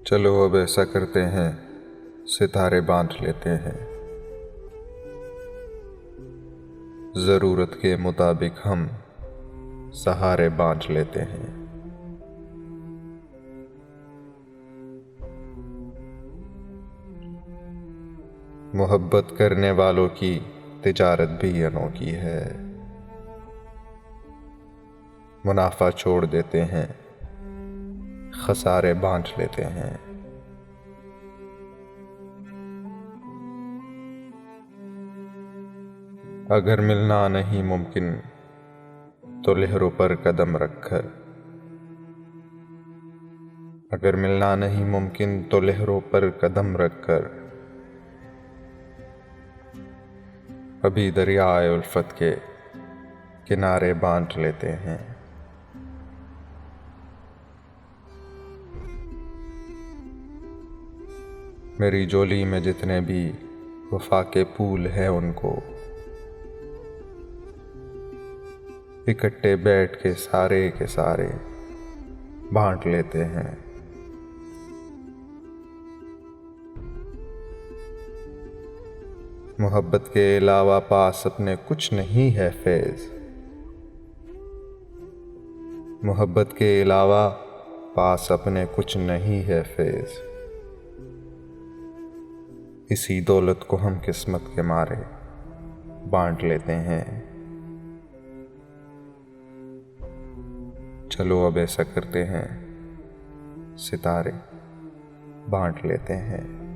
चलो अब ऐसा करते हैं, सितारे बांध लेते हैं। ज़रूरत के मुताबिक हम सहारे बांध लेते हैं। मोहब्बत करने वालों की तिजारत भी अनोखी है। मुनाफा छोड़ देते हैं, खसारे बांट लेते हैं। अगर मिलना नहीं मुमकिन तो लहरों पर कदम रखकर, अगर मिलना नहीं मुमकिन तो लहरों पर कदम रखकर अभी दरियाए उल्फत के किनारे बांट लेते हैं। मेरी झोली में जितने भी वफा के फूल हैं उनको इकट्ठे बैठ के सारे बांट लेते हैं। मोहब्बत के अलावा पास अपने कुछ नहीं है फैज़। मोहब्बत के अलावा पास अपने कुछ नहीं है फैज़। इसी दौलत को हम किस्मत के मारे बांट लेते हैं। चलो अब ऐसा करते हैं, सितारे बांट लेते हैं।